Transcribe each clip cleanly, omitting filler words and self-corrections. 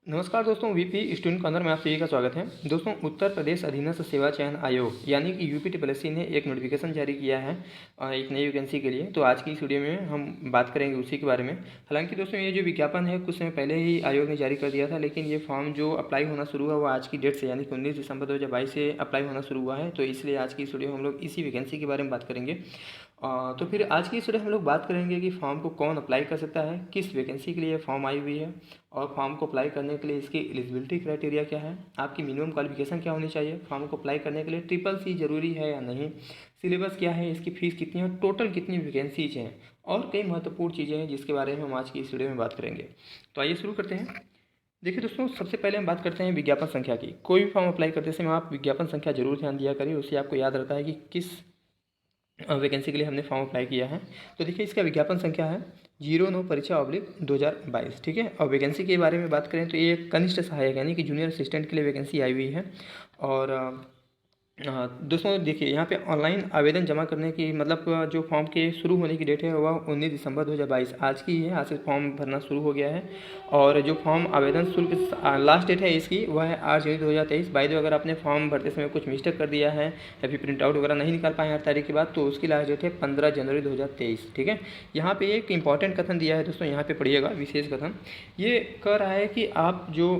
नमस्कार दोस्तों, VP student corner में आप सभी का स्वागत है। दोस्तों, उत्तर प्रदेश अधीनस्थ सेवा चयन आयोग यानी कि यूपीटीपीएससी ने एक नोटिफिकेशन जारी किया है एक नई वैकेंसी के लिए। तो आज की इस वीडियो में हम बात करेंगे उसी के बारे में। हालांकि दोस्तों, ये जो विज्ञापन है कुछ समय पहले ही आयोग ने जारी कर दिया था, लेकिन ये फॉर्म जो अप्लाई होना शुरू हुआ वो आज की डेट से यानी कि 19 दिसंबर 2022 से अप्लाई होना शुरू हुआ है। तो इसलिए आज की इस वीडियो में हम लोग इसी वैकेंसी के बारे में बात करेंगे। तो फिर आज की इस वीडियो में हम लोग बात करेंगे कि फॉर्म को कौन अप्लाई कर सकता है, किस वैकेंसी के लिए फॉर्म आई हुई है, और फॉर्म को अप्लाई करने के लिए इसकी एलिजिबिलिटी क्राइटेरिया क्या है, आपकी मिनिमम क्वालिफिकेशन क्या होनी चाहिए, फॉर्म को अप्लाई करने के लिए CCC जरूरी है या नहीं, सिलेबस क्या है, इसकी फ़ीस कितनी है, टोटल कितनी वैकेंसीज हैं, और कई महत्वपूर्ण चीज़ें हैं जिसके बारे में हम आज की इस वीडियो में बात करेंगे। तो आइए शुरू करते हैं। देखिए दोस्तों, सबसे पहले हम बात करते हैं विज्ञापन संख्या की। कोई भी फॉर्म अप्लाई करते समय आप विज्ञापन संख्या जरूर ध्यान दिया करिए, उससे आपको याद रहता है कि किस वैकेंसी के लिए हमने फॉर्म अप्लाई किया है। तो देखिए, इसका विज्ञापन संख्या है 09 परीक्षा/2022। ठीक है। और वैकेंसी के बारे में बात करें तो ये कनिष्ठ सहायक यानी कि जूनियर असिस्टेंट के लिए वैकेंसी आई हुई है। और दोस्तों देखिए, यहाँ पे ऑनलाइन आवेदन जमा करने की मतलब जो फॉर्म के शुरू होने की डेट है वह 19 दिसंबर 2022 आज की है। आज से फॉर्म भरना शुरू हो गया है। और जो फॉर्म आवेदन शुल्क लास्ट डेट है इसकी वह है 8 जनवरी 2023। बाय द वे, अगर आपने फॉर्म भरते समय कुछ मिस्टेक कर दिया है या फिर प्रिंट आउट वगैरह नहीं निकाल पाए 8 तारीख के बाद, तो उसकी लास्ट डेट है 15 जनवरी 2023। ठीक है। यहाँ पे एक इंपॉर्टेंट कथन दिया है दोस्तों, यहाँ पे पढ़िएगा विशेष कथन। ये कह रहा है कि आप जो,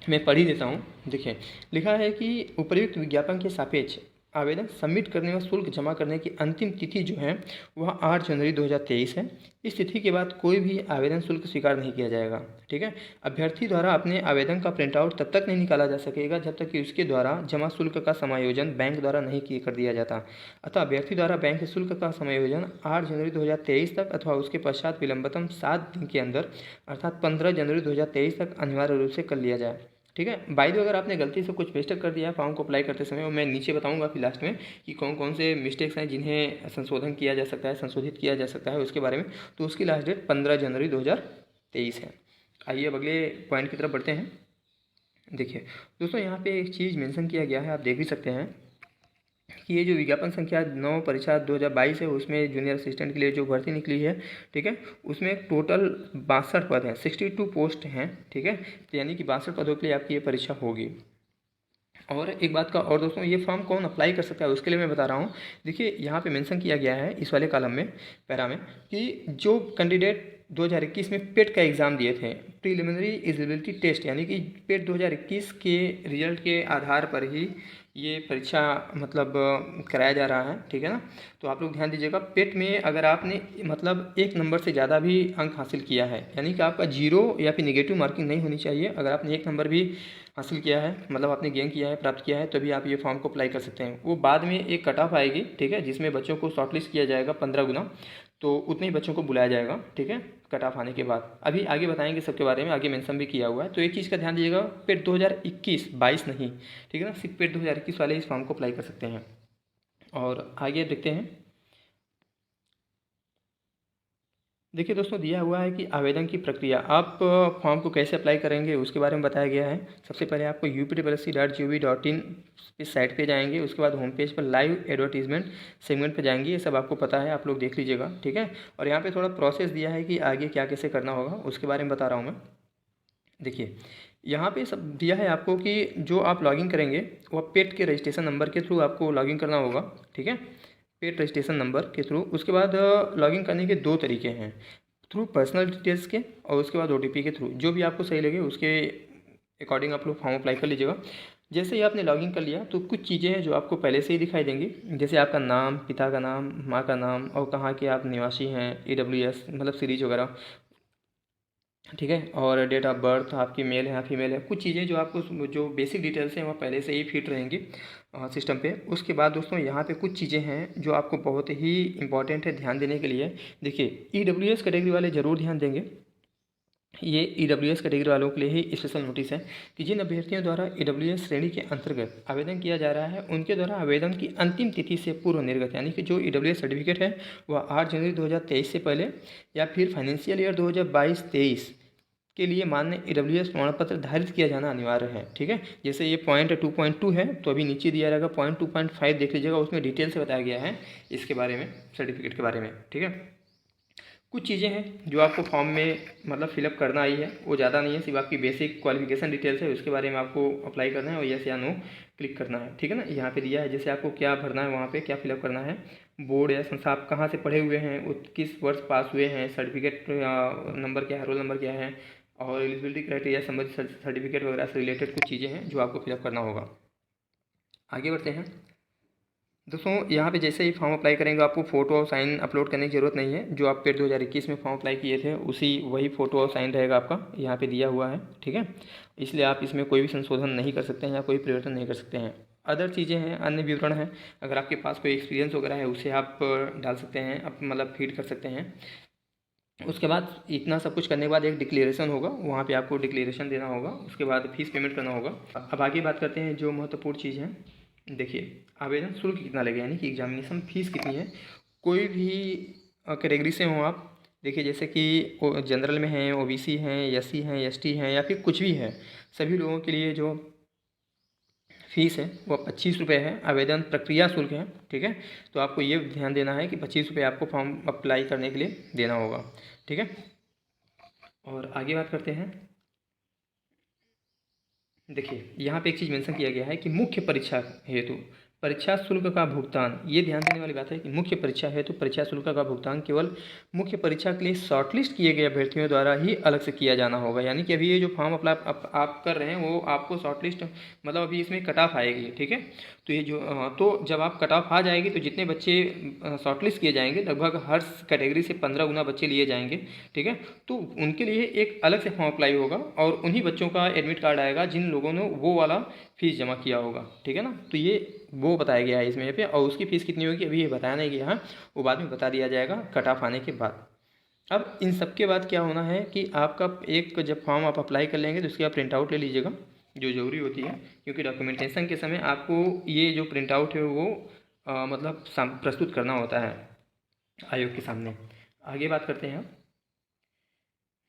मैं पढ़ ही देता हूँ। देखिए, लिखा है कि उपर्युक्त विज्ञापन के सापेक्ष आवेदन सबमिट करने व शुल्क जमा करने की अंतिम तिथि जो है वह 8 जनवरी 2023 है। इस तिथि के बाद कोई भी आवेदन शुल्क स्वीकार नहीं किया जाएगा। ठीक है। अभ्यर्थी द्वारा अपने आवेदन का प्रिंट आउट तब तक नहीं निकाला जा सकेगा जब तक कि उसके द्वारा जमा शुल्क का समायोजन बैंक द्वारा नहीं कर दिया जाता। अतः अभ्यर्थी द्वारा बैंक शुल्क का समायोजन 8 जनवरी 2023 तक अथवा उसके पश्चात विलंबतम 7 दिन के अंदर अर्थात 15 जनवरी 2023 तक अनिवार्य रूप से कर लिया जाए। ठीक है। बाय द वे, अगर आपने गलती से कुछ मिस्टेक कर दिया है फॉर्म को अप्लाई करते समय, और मैं नीचे बताऊंगा फिर लास्ट में कि कौन कौन से मिस्टेक्स हैं जिन्हें संशोधन किया जा सकता है, संशोधित किया जा सकता है उसके बारे में, तो उसकी लास्ट डेट 15 जनवरी 2023 है। आइए अब अगले पॉइंट की तरफ बढ़ते हैं। देखिए दोस्तों, यहाँ पे एक चीज़ मेंशन किया गया है, आप देख भी सकते हैं कि ये जो विज्ञापन संख्या 9 परीक्षा 2022 है उसमें जूनियर असिस्टेंट के लिए जो भर्ती निकली है, ठीक है, उसमें टोटल 62 पद हैं, 62 पोस्ट हैं। ठीक है। तो यानी कि 62 पदों के लिए आपकी ये परीक्षा होगी। और एक बात का और दोस्तों, ये फॉर्म कौन अप्लाई कर सकता है उसके लिए मैं बता रहा हूँ। देखिए, यहाँ पे मेंशन किया गया है इस वाले कॉलम में, पैरा में, कि जो कैंडिडेट 2021 में पेट का एग्ज़ाम दिए थे, प्रीलिमिनरी एलिजिबिलिटी टेस्ट, यानी कि पेट 2021 के रिजल्ट के आधार पर ही ये परीक्षा मतलब कराया जा रहा है। ठीक है ना। तो आप लोग ध्यान दीजिएगा, पेट में अगर आपने मतलब 1 नंबर से ज़्यादा भी अंक हासिल किया है, यानी कि आपका 0 या फिर निगेटिव मार्किंग नहीं होनी चाहिए। अगर आपने 1 नंबर भी हासिल किया है, मतलब आपने गेन किया है, प्राप्त किया है, तभी आप ये फॉर्म को अप्लाई कर सकते हैं। वो बाद में एक कट ऑफ आएगी, ठीक है, जिसमें बच्चों को शॉर्टलिस्ट किया जाएगा 15 गुना, तो उतने ही बच्चों को बुलाया जाएगा। ठीक है। कट ऑफ आने के बाद अभी आगे बताएंगे सबके बारे में, आगे मेंशन भी किया हुआ है। तो एक चीज़ का ध्यान दीजिएगा, पेट 2021-22 नहीं, ठीक है ना, सिर्फ पेट 2021 वाले इस फॉर्म को अप्लाई कर सकते हैं। और आगे देखते हैं। देखिए दोस्तों, दिया हुआ है कि आवेदन की प्रक्रिया, आप फॉर्म को कैसे अप्लाई करेंगे उसके बारे में बताया गया है। सबसे पहले आपको uptpsc.gov.in इस साइट पे जाएंगे, उसके बाद होम पेज पर लाइव एडवर्टीजमेंट सेगमेंट पे जाएंगे। ये सब आपको पता है, आप लोग देख लीजिएगा। ठीक है। और यहाँ पे थोड़ा प्रोसेस दिया है कि आगे क्या कैसे करना होगा, उसके बारे में बता रहा हूँ मैं। देखिए, यहाँ पे सब दिया है आपको कि जो आप लॉगिन करेंगे वह पेट के रजिस्ट्रेशन नंबर के थ्रू आपको लॉगिन करना होगा। ठीक है। पेड रजिस्ट्रेशन नंबर के थ्रू। उसके बाद लॉगिन करने के 2 तरीके हैं, थ्रू पर्सनल डिटेल्स के और उसके बाद OTP के थ्रू। जो भी आपको सही लगे उसके अकॉर्डिंग आप लोग फॉर्म अप्लाई कर लीजिएगा। जैसे ही आपने लॉगिन कर लिया तो कुछ चीज़ें हैं जो आपको पहले से ही दिखाई देंगी, जैसे आपका नाम, पिता का नाम, माँ का नाम, और कहाँ के आप निवासी हैं, EWS मतलब सीरीज वगैरह। ठीक है। और डेट ऑफ बर्थ आपकी मेल है या फीमेल है, कुछ चीज़ें जो आपको जो बेसिक डिटेल्स हैं वो पहले से ही फिट रहेंगी सिस्टम पे। उसके बाद दोस्तों, यहाँ पे कुछ चीज़ें हैं जो आपको बहुत ही इंपॉर्टेंट है ध्यान देने के लिए। देखिए, EWS कैटेगरी वाले ज़रूर ध्यान देंगे। ये EWS कैटेगरी वालों के लिए ही स्पेशल नोटिस है कि जिन अभ्यर्थियों द्वारा EWS श्रेणी के अंतर्गत आवेदन किया जा रहा है उनके द्वारा आवेदन की अंतिम तिथि से पूर्व निर्गत, यानी कि जो EWS सर्टिफिकेट है वह 8 जनवरी 2023 से पहले या फिर फाइनेंशियल ईयर 2022-23 के लिए मान्य EWS प्रमाण पत्र धारित किया जाना अनिवार्य है। ठीक है। जैसे ये पॉइंट 2.2 है, तो अभी नीचे दिया रहेगा पॉइंट 2.5 देख लीजिएगा, उसमें डिटेल से बताया गया है इसके बारे में, सर्टिफिकेट के बारे में। ठीक है। कुछ चीज़ें हैं जो आपको फॉर्म में मतलब फिलअप करना ही है, वो ज़्यादा नहीं है, सिर्फ आपकी बेसिक क्वालिफिकेशन डिटेल्स है, उसके बारे में आपको अप्लाई करना है और यस या नो क्लिक करना है, ठीक है ना। यहाँ पे दिया है जैसे आपको क्या भरना है, वहाँ पे क्या फिलअप करना है, बोर्ड या संस्था आप कहाँ से पढ़े हुए हैं, किस वर्ष पास हुए हैं, सर्टिफिकेट नंबर क्या है, रोल नंबर क्या है, और एलिजिबिलिटी क्राइटेरिया संबंधित सर्टिफिकेट वगैरह से रिलेटेड कुछ चीज़ें हैं जो आपको फिलअप करना होगा। आगे बढ़ते हैं दोस्तों। यहाँ पे जैसे ही फॉर्म अप्लाई करेंगे आपको फ़ोटो और साइन अपलोड करने की ज़रूरत नहीं है। जो आप पेड 2021 में फॉर्म अप्लाई किए थे उसी वही फ़ोटो और साइन रहेगा आपका, यहाँ पे दिया हुआ है, ठीक है। इसलिए आप इसमें कोई भी संशोधन नहीं कर सकते हैं या कोई परिवर्तन नहीं कर सकते हैं। अदर चीज़ें हैं, अन्य विवरण हैं, अगर आपके पास कोई एक्सपीरियंस वगैरह है उसे आप डाल सकते हैं, आप मतलब फीड कर सकते हैं। उसके बाद इतना सब कुछ करने के बाद एक डिक्लेरेशन होगा, वहाँ पे आपको डिक्लेरेशन देना होगा, उसके बाद फीस पेमेंट करना होगा। अब आगे बात करते हैं जो महत्वपूर्ण चीज़ है। देखिए आवेदन शुल्क कितना लगेगा, यानी कि एग्जामिनेशन फीस कितनी है। कोई भी कैटेगरी से हो आप, देखिए जैसे कि जनरल में हैं, ओबीसी हैं, एससी हैं, एसटी हैं, या फिर कुछ भी है, सभी लोगों के लिए जो फीस है वो 25 रुपये है, आवेदन प्रक्रिया शुल्क है, ठीक है। तो आपको ये ध्यान देना है कि 25 रुपये आपको फॉर्म अप्लाई करने के लिए देना होगा, ठीक है। और आगे बात करते हैं। देखिए यहाँ पे एक चीज़ मेंशन किया गया है कि मुख्य परीक्षा हेतु परीक्षा शुल्क का भुगतान, ये ध्यान देने वाली बात है कि मुख्य परीक्षा हेतु परीक्षा शुल्क का भुगतान केवल मुख्य परीक्षा के लिए शॉर्टलिस्ट किए गए अभ्यर्थियों द्वारा ही अलग से किया जाना होगा। यानी कि अभी ये जो फॉर्म अप्लाई आप कर रहे हैं वो आपको शॉर्टलिस्ट मतलब अभी इसमें कट ऑफ आएगी, ठीक है। तो ये जो तो जब आप कट ऑफ आ जाएगी तो जितने बच्चे शॉर्टलिस्ट किए जाएंगे लगभग हर कैटेगरी से 15 गुना बच्चे लिए जाएंगे, ठीक है। तो उनके लिए एक अलग से फॉर्म अप्लाई होगा और उन्हीं बच्चों का एडमिट कार्ड आएगा जिन लोगों ने वो वाला फीस जमा किया होगा, ठीक है ना। तो ये वो बताया गया है इसमें पे, और उसकी फ़ीस कितनी होगी अभी ये बताया नहीं गया है, वो बाद में बता दिया जाएगा कट ऑफ आने के बाद। अब इन सब के बाद क्या होना है कि आपका एक जब फॉर्म आप अप्लाई कर लेंगे तो उसकी आप प्रिंट आउट ले लीजिएगा, जो ज़रूरी होती है, क्योंकि डॉक्यूमेंटेशन के समय आपको ये जो प्रिंट आउट है वो मतलब प्रस्तुत करना होता है आयोग के सामने। आगे बात करते हैं।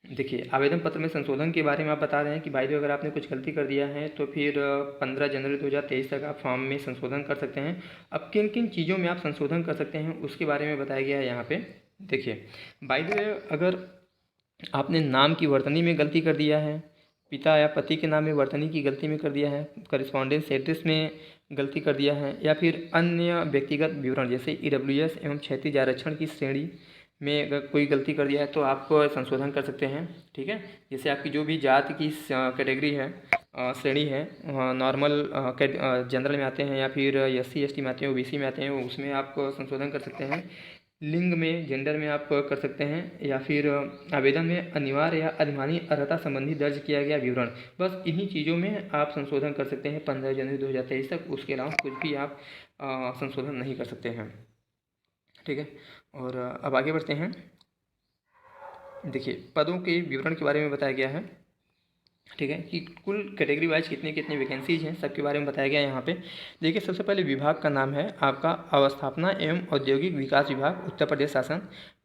देखिए आवेदन पत्र में संशोधन के बारे में आप बता रहे हैं कि भाई जो अगर आपने कुछ गलती कर दिया है तो फिर 15 जनवरी 2023 तक आप फॉर्म में संशोधन कर सकते हैं। अब किन किन चीज़ों में आप संशोधन कर सकते हैं उसके बारे में बताया गया है यहाँ पे। देखिए बाय द वे, अगर आपने नाम की वर्तनी में गलती कर दिया है, पिता या पति के नाम में वर्तनी की गलती में कर दिया है, करिस्पॉन्डेंस एड्रेस में गलती कर दिया है, या फिर अन्य व्यक्तिगत विवरण जैसे ईडब्ल्यूएस एवं क्षैतिज आरक्षण की श्रेणी में अगर कोई गलती कर दिया है तो आप संशोधन कर सकते हैं, ठीक है। जैसे आपकी जो भी जाति की कैटेगरी है, श्रेणी है, नॉर्मल जनरल में आते हैं या फिर एससी एसटी में आते हैं, ओबीसी में आते हैं, उसमें आप संशोधन कर सकते हैं। लिंग में जेंडर में आप कर सकते हैं, या फिर आवेदन में अनिवार्य या अधिमानी अर्हता संबंधी दर्ज किया गया विवरण, बस इन्हीं चीज़ों में आप संशोधन कर सकते हैं 15 जनवरी 2023 तक। उसके अलावा कुछ भी आप संशोधन नहीं कर सकते हैं, ठीक है। और अब आगे बढ़ते हैं। देखिए पदों के विवरण के बारे में बताया गया है, ठीक है, कि कुल कैटेगरी वाइज कितने कितने वैकेंसीज हैं सबके बारे में बताया गया है यहाँ पे। देखिए सबसे पहले विभाग का नाम है आपका अवस्थापना एवं औद्योगिक विकास विभाग, उत्तर प्रदेश शासन।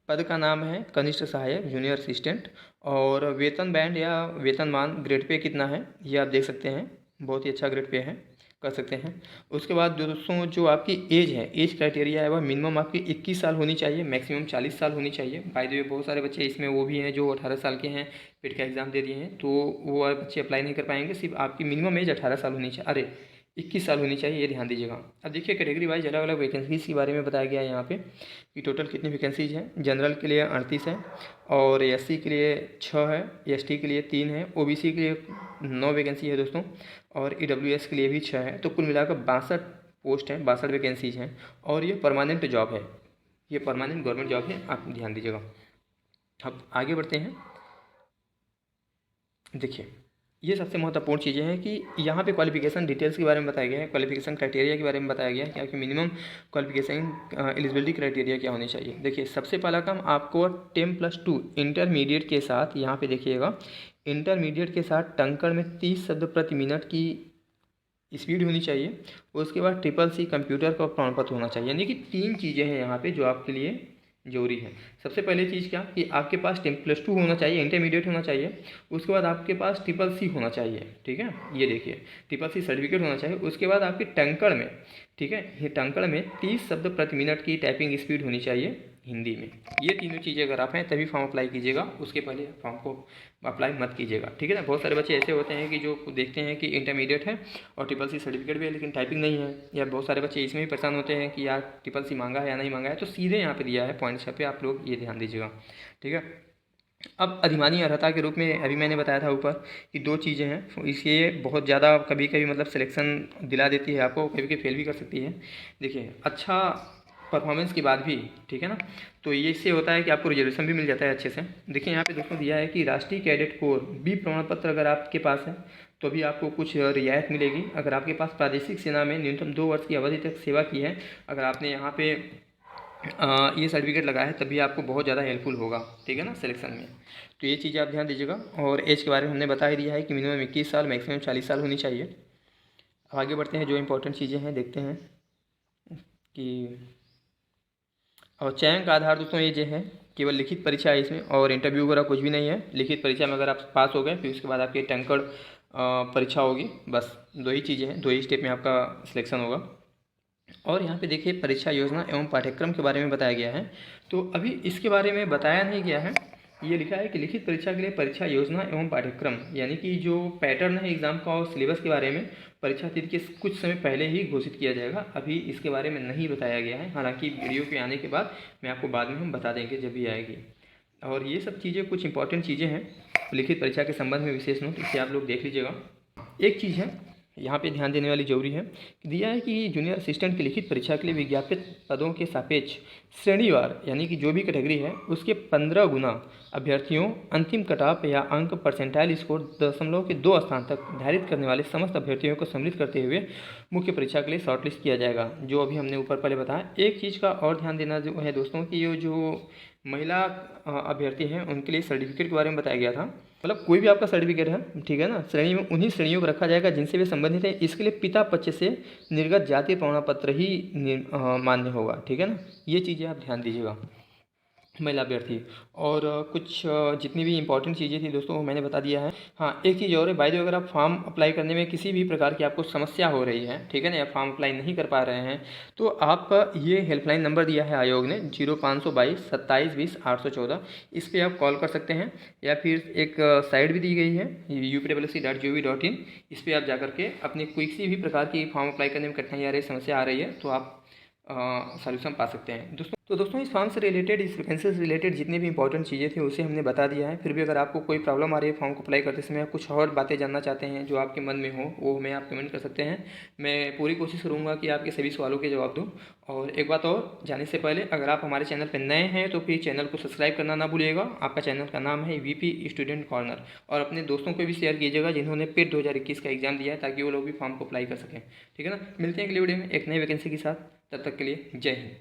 पद का नाम है कनिष्ठ सहायक, जूनियर असिस्टेंट। और वेतन बैंड या वेतनमान ग्रेड पे कितना है ये आप देख सकते हैं, बहुत ही अच्छा ग्रेड पे है, कर सकते हैं। उसके बाद दोस्तों जो आपकी एज है, एज क्राइटेरिया है वह मिनिमम आपकी 21 साल होनी चाहिए, मैक्सिमम 40 साल होनी चाहिए। बाय द वे बहुत सारे बच्चे इसमें वो भी हैं जो 18 साल के हैं, पेड का एग्ज़ाम दे दिए हैं, तो वो वाले बच्चे अप्लाई नहीं कर पाएंगे। सिर्फ आपकी मिनिमम एज 18 साल होनी चाहिए, अरे 21 साल होनी चाहिए, ये ध्यान दीजिएगा। अब देखिए कैटेगरी वाइज अलग अलग वैकेंसीज़ के बारे में बताया गया है यहाँ पे कि टोटल कितनी वैकेंसीज हैं। जनरल के लिए 38 है, और एससी के लिए 6 है, एसटी के लिए 3 है, ओबीसी के लिए 9 वैकेंसी है दोस्तों, और ईडब्ल्यूएस के लिए भी 6 है। तो कुल मिलाकर 62 पोस्ट हैं, 62 वैकेंसीज हैं, और ये परमानेंट जॉब है, ये परमानेंट गवर्नमेंट जॉब है, आप ध्यान दीजिएगा। अब आगे बढ़ते हैं। देखिए ये सबसे महत्वपूर्ण चीज़ें हैं कि यहाँ पे क्वालिफिकेशन डिटेल्स के बारे में बताया गया है, क्वालिफिकेशन क्राइटेरिया के बारे में बताया गया है, क्या कि मिनिमम क्वालिफिकेशन एलिजिबिलिटी क्राइटेरिया क्या होनी चाहिए। देखिए सबसे पहला काम आपको 10+2 इंटरमीडिएट के साथ, यहाँ पे देखिएगा इंटरमीडिएट के साथ टंकण में 30 शब्द प्रति मिनट की स्पीड होनी चाहिए। उसके बाद CCC कंप्यूटर का प्रमाण पत्र होना चाहिए। यानी कि 3 चीज़ें हैं यहाँ पे जो आपके लिए जरूरी है। सबसे पहले चीज़ क्या कि आपके पास 10+2 होना चाहिए, इंटरमीडिएट होना चाहिए। उसके बाद आपके पास CCC होना चाहिए, ठीक है, ये देखिए CCC सर्टिफिकेट होना चाहिए। उसके बाद आपके टंकण में, ठीक है, ये टंकण में 30 शब्द प्रति मिनट की टाइपिंग स्पीड होनी चाहिए, हिंदी में। ये तीनों चीज़ें अगर आप हैं तभी फॉर्म अप्लाई कीजिएगा, उसके पहले फॉर्म को अप्लाई मत कीजिएगा, ठीक है ना। बहुत सारे बच्चे ऐसे होते हैं कि जो देखते हैं कि इंटरमीडिएट है और ट्रिपल सी सर्टिफिकेट भी है लेकिन टाइपिंग नहीं है, या बहुत सारे बच्चे इसमें भी परेशान होते हैं कि यार ट्रिपल सी मांगा है या नहीं मांगा है, तो सीधे यहाँ पे दिया है पॉइंट 6 पे, आप लोग ये ध्यान दीजिएगा, ठीक है। अब अधिमानी अर्हता के रूप में अभी मैंने बताया था ऊपर कि दो चीज़ें हैं, इसलिए बहुत ज़्यादा कभी कभी मतलब सिलेक्शन दिला देती है आपको, कभी कभी फेल भी कर सकती है। देखिए अच्छा परफॉर्मेंस के बाद भी, ठीक है ना, तो ये इससे होता है कि आपको रिजर्वेशन भी मिल जाता है अच्छे से। देखिए यहाँ पे दोस्तों दिया है कि राष्ट्रीय कैडेट कोर बी प्रमाण पत्र अगर आपके पास है तो भी आपको कुछ रियायत मिलेगी। अगर आपके पास प्रादेशिक सेना में न्यूनतम 2 वर्ष की अवधि तक सेवा की है, अगर आपने यहाँ पे ये सर्टिफिकेट लगाया है, तभी आपको बहुत ज़्यादा हेल्पफुल होगा, ठीक है ना, सिलेक्शन में। तो ये चीज़ें आप ध्यान दीजिएगा। और एज के बारे में हमने बता ही दिया है कि मिनिमम 21 साल, मैक्सिमम 40 साल होनी चाहिए। अब आगे बढ़ते हैं, जो इंपॉर्टेंट चीज़ें हैं देखते हैं कि और चयन का आधार दोस्तों ये जो है केवल लिखित परीक्षा है इसमें, और इंटरव्यू वगैरह कुछ भी नहीं है। लिखित परीक्षा में अगर आप पास हो गए फिर उसके बाद आपकी टंकड़ परीक्षा होगी, बस 2 ही चीज़ें हैं, 2 ही स्टेप में आपका सिलेक्शन होगा। और यहाँ पे देखिए परीक्षा योजना एवं पाठ्यक्रम के बारे में बताया गया है, तो अभी इसके बारे में बताया नहीं गया है। ये लिखा है कि लिखित परीक्षा के लिए परीक्षा योजना एवं पाठ्यक्रम, यानी कि जो पैटर्न है एग्ज़ाम का और सिलेबस के बारे में परीक्षा तिथि के कुछ समय पहले ही घोषित किया जाएगा। अभी इसके बारे में नहीं बताया गया है, हालांकि वीडियो के आने के बाद मैं आपको बाद में हम बता देंगे जब भी आएगी। और ये सब चीज़ें कुछ इंपॉर्टेंट चीज़ें हैं लिखित परीक्षा के संबंध में, विशेष नोट इसे आप लोग देख लीजिएगा। एक चीज़ है यहाँ पे ध्यान देने वाली जरूरी है, दिया है कि जूनियर असिस्टेंट की लिखित परीक्षा के लिए विज्ञापित पदों के सापेक्ष श्रेणीवार, यानी कि जो भी कैटेगरी है उसके 15 गुना अभ्यर्थियों अंतिम कटऑफ या अंक परसेंटाइल स्कोर 0.2 स्थान तक निर्धारित करने वाले समस्त अभ्यर्थियों को सम्मिलित करते हुए मुख्य परीक्षा के लिए शॉर्टलिस्ट किया जाएगा, जो अभी हमने ऊपर पहले बताया। एक चीज़ का और ध्यान देना जो है दोस्तों कि ये जो महिला अभ्यर्थी हैं उनके लिए सर्टिफिकेट के बारे में बताया गया था, मतलब कोई भी आपका सर्टिफिकेट है, ठीक है ना, श्रेणी में उन्हीं श्रेणियों को रखा जाएगा जिनसे वे संबंधित हैं। इसके लिए पिता पक्ष से निर्गत जातीय प्रमाण पत्र ही मान्य होगा, ठीक है ना। ये चीज़ें आप ध्यान दीजिएगा महिला अभ्यर्थी। और कुछ जितनी भी इंपॉर्टेंट चीज़ें थी दोस्तों वो मैंने बता दिया है। हाँ एक चीज़ और है, बाय द वे अगर आप फॉर्म अप्लाई करने में किसी भी प्रकार की आपको समस्या हो रही है, ठीक है ना, या फॉर्म अप्लाई नहीं कर पा रहे हैं, तो आप ये हेल्पलाइन नंबर दिया है आयोग ने 0522 27 20 814, इस पर आप कॉल कर सकते हैं, या फिर एक साइट भी दी गई है upwc.gov.in, इस पर आप जाकर के अपनी किसी भी प्रकार की फॉर्म अप्लाई करने में कठिनाई आ रही है, समस्या आ रही है, तो आप सॉल्यूशन पा सकते हैं दोस्तों। तो दोस्तों इस फॉर्म से रिलेटेड, इस वैकेंसी से रिलेटेड जितनी भी इंपॉर्टेंट चीज़ें थी उसे हमने बता दिया है। फिर भी अगर आपको कोई प्रॉब्लम आ रही है फॉर्म को अप्लाई करते समय, कुछ और बातें जानना चाहते हैं जो आपके मन में हो, वो हमें आप कमेंट कर सकते हैं। मैं पूरी कोशिश करूँगा कि आपके सभी सवालों के जवाब दूँ। और एक बात और, जाने से पहले अगर आप हमारे चैनल पर नए हैं तो फिर चैनल को सब्सक्राइब करना ना भूलिएगा। आपका चैनल का नाम है VP स्टूडेंट कॉर्नर, और अपने दोस्तों को भी शेयर कीजिएगा जिन्होंने पेट 2021 का एग्जाम दिया है, ताकि वो लोग भी फॉर्म को अप्लाई कर सकें, ठीक है ना। मिलते हैं अगले वीडियो में एक नई वैकेंसी के साथ, तब तक के लिए जय हिंद।